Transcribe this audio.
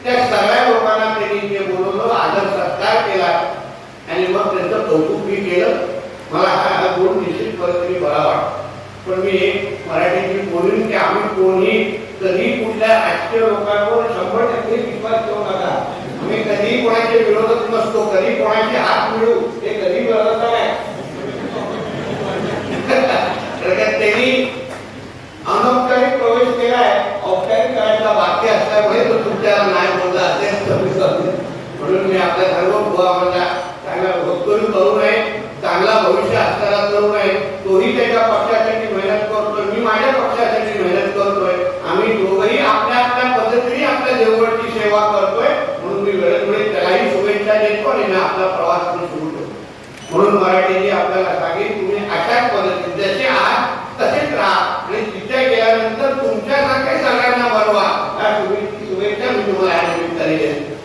त्या सगळ्या लोकांना त्यांनी जे बोलवलं, आदर सत्कार केला आणि मग त्यांचं कौतुक मी केलं. मला हा गुण निश्चित पद्धतीने बरा वाटतो. पण मी एक मराठीची बोलून की आम्ही कोणी कधी कुठल्या राजकीय लोकांवर 100% विश्वास ठेवू नका. आम्ही कधी कोणाचे विरोधक नसतो, कधी कोणाचे हात मिळू हे कधी बरोबर नाही. त्यांनी अनौपचारिक प्रवेश केलाय, औपचारिक करायचा बाकी असल्यामुळे तो तुमच्याला नाही बोलला असेल. म्हणून मी आपल्या सर्व भावांना चांगला भक्करी करू नये, चांगला भविष्य असताना करू नये. तोही त्याच्या पक्षासाठी मेहनत करतोय, मी माझ्या पक्षासाठी मेहनत करतोय. आम्ही दोघंही आपल्या आपल्या पद्धतीने आपल्या देवगडची सेवा करतोय. म्हणून मी वेळोवेळी त्यालाही शुभेच्छा देतो आणि मी आपला प्रवास सुरू करतो. म्हणून मराठीजी आपल्याला सांगेन, तुम्ही अशाच पद्धतीने जसे आहात तसेच राहा आणि तिथे गेल्यानंतर तुमच्यासारखे सगळ्यांना बनवा. या शुभेच्छा मी तुम्हाला या निमित्ताने देतो.